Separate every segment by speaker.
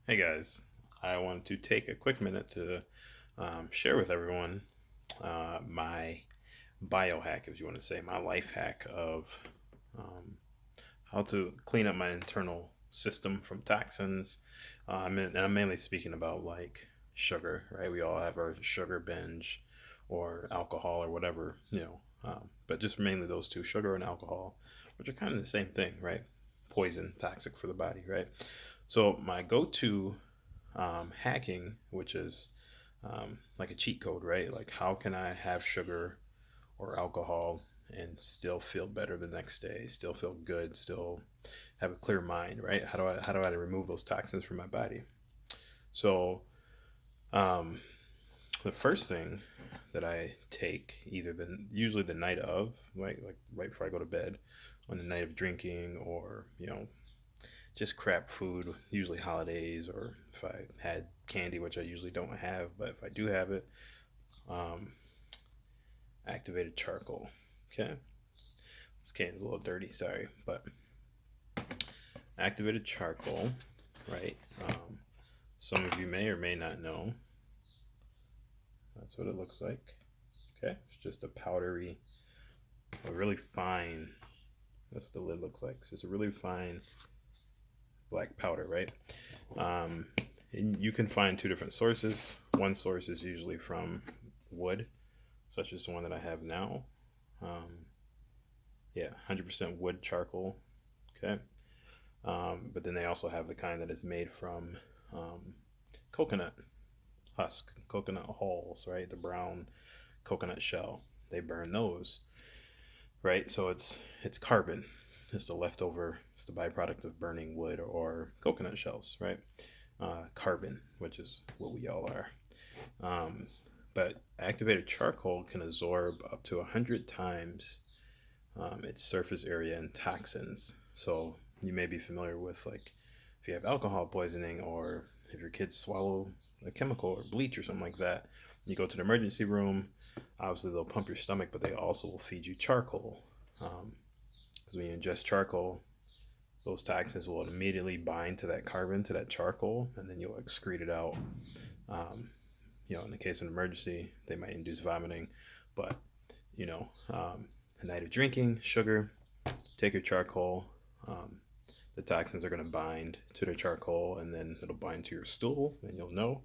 Speaker 1: Hey guys, I want to take a quick minute to share with everyone my biohack, if you want to say, my life hack of um, how to clean up my internal system from toxins. And I'm mainly speaking about like sugar, right? We all have our sugar binge or alcohol or whatever, but just mainly those two, sugar and alcohol, which are kind of the same thing, right? Poison, toxic for the body, right? So my go-to hacking, which is like a cheat code, right? Like, how can I have sugar or alcohol and still feel better the next day, still feel good, still have a clear mind, right? How do I remove those toxins from my body? So, um, the first thing that I take, usually the night of, like right before I go to bed, on the night of drinking, or just crap food, usually holidays, or if I had candy, which I usually don't have, but if I do have it, um, activated charcoal. Okay, this can's a little dirty, sorry, but activated charcoal, right? Some of you may or may not know that's what it looks like. Okay, it's just a powdery, a really fine. That's what the lid looks like. It's just a really fine black powder, right? Um, and you can find two different sources. One source is usually from wood, such as the one that I have now. Um, yeah, 100% wood charcoal. Okay. But then they also have the kind that is made from um, coconut husk, coconut hulls, right? The brown coconut shell. They burn those, right? So it's carbon. It's the leftover. It's the byproduct of burning wood or coconut shells, right? Carbon, which is what we all are. Um, but activated charcoal can absorb up to 100 times its surface area and toxins. So you may be familiar with, like, if you have alcohol poisoning, or if your kids swallow a chemical or bleach or something like that, you go to the emergency room. Obviously, they'll pump your stomach, but they also will feed you charcoal. Because when you ingest charcoal, those toxins will immediately bind to that carbon, to that charcoal, and then you'll excrete it out. Um, in the case of an emergency, they might induce vomiting, but you know, um, a night of drinking, sugar, take your charcoal. Um, the toxins are going to bind to the charcoal, and then it'll bind to your stool, and you'll know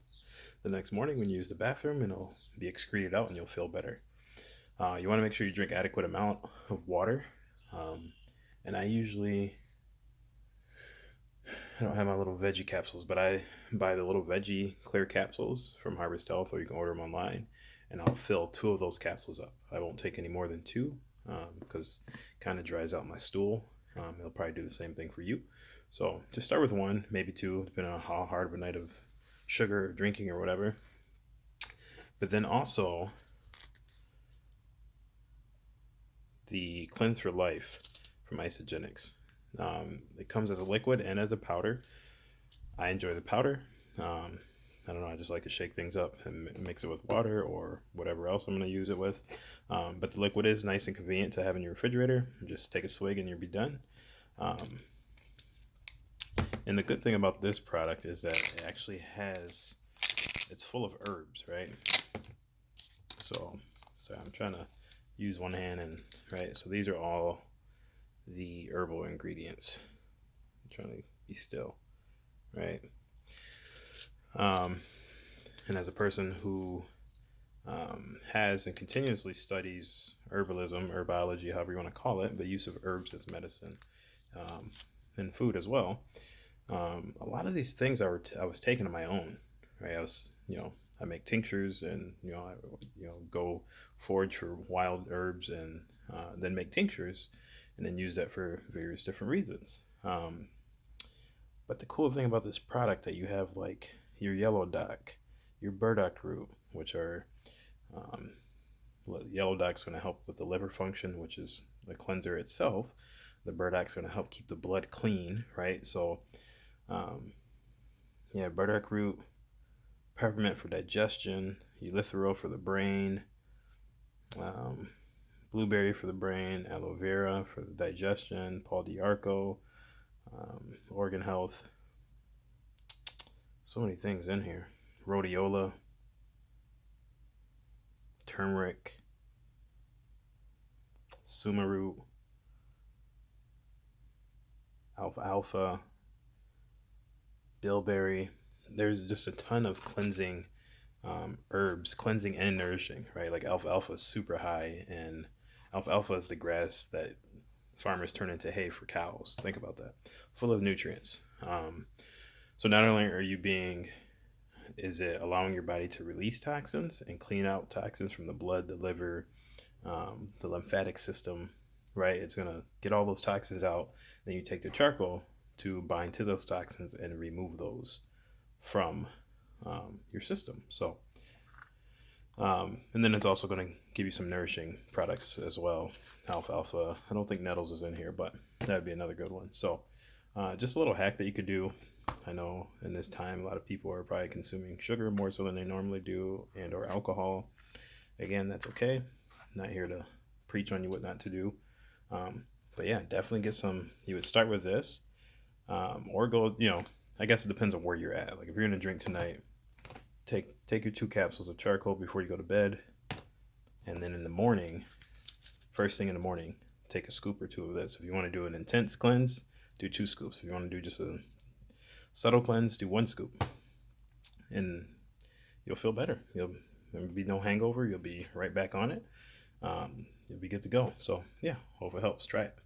Speaker 1: the next morning when you use the bathroom, and it'll be excreted out, and you'll feel better. You want to make sure you drink adequate amount of water. Um, and I don't have my little veggie capsules, but I buy the little veggie clear capsules from Harvest Health, or you can order them online, and I'll fill two of those capsules up. I won't take any more than two, because it kind of dries out my stool. It'll probably do the same thing for you. So just start with one, maybe two, depending on how hard of a night of sugar or drinking or whatever. But then also the Cleanse for Life from Isogenics. It comes as a liquid and as a powder. I enjoy the powder. Um, I don't know. I just like to shake things up and mix it with water or whatever else I'm going to use it with. But the liquid is nice and convenient to have in your refrigerator. Just take a swig and you'll be done. Um, and the good thing about this product is that it's full of herbs, right? So I'm trying to use one hand, and right. So these are all the herbal ingredients. I'm trying to be still, right? Um, and as a person who has and continuously studies herbalism, herbology, however you want to call it, the use of herbs as medicine, um, and food as well. A lot of these things I was taking on my own, right? I make tinctures, and go forage for wild herbs, and then make tinctures, and then use that for various different reasons. But the cool thing about this product, that you have like your yellow dock, your burdock root, which are um, yellow dock's going to help with the liver function, which is the cleanser itself. The burdock's going to help keep the blood clean, right? So, um, yeah, burdock root, peppermint for digestion, eleuthero for the brain, um, blueberry for the brain, aloe vera for the digestion, Paul d'Arco, organ health, So many things in here. Rhodiola, turmeric, sumaroot, alfalfa, bilberry. There's just a ton of cleansing herbs, cleansing and nourishing, right? Like alfalfa is super high, and alfalfa is the grass that farmers turn into hay for cows. Think about that. Full of nutrients. So not only are you being, is it allowing your body to release toxins and clean out toxins from the blood, the liver, the lymphatic system, right? It's going to get all those toxins out. Then you take the charcoal to bind to those toxins and remove those from your system. So, and then it's also going to give you some nourishing products as well. Alfalfa. I don't think nettles is in here, but that'd be another good one. So, just a little hack that you could do. I know in this time, a lot of people are probably consuming sugar more so than they normally do, and or alcohol. Again, that's okay. I'm not here to preach on you what not to do. But yeah, definitely get some. You would start with this, or go. I guess it depends on where you're at. Like if you're gonna drink tonight, take your 2 capsules of charcoal before you go to bed, and then in the morning, first thing in the morning, take a scoop or 2 of this. If you want to do an intense cleanse, do 2 scoops. If you want to do just a subtle cleanse, do 1 scoop, and you'll feel better. There'll be no hangover. You'll be right back on it. You'll be good to go. So yeah, hope it helps. Try it.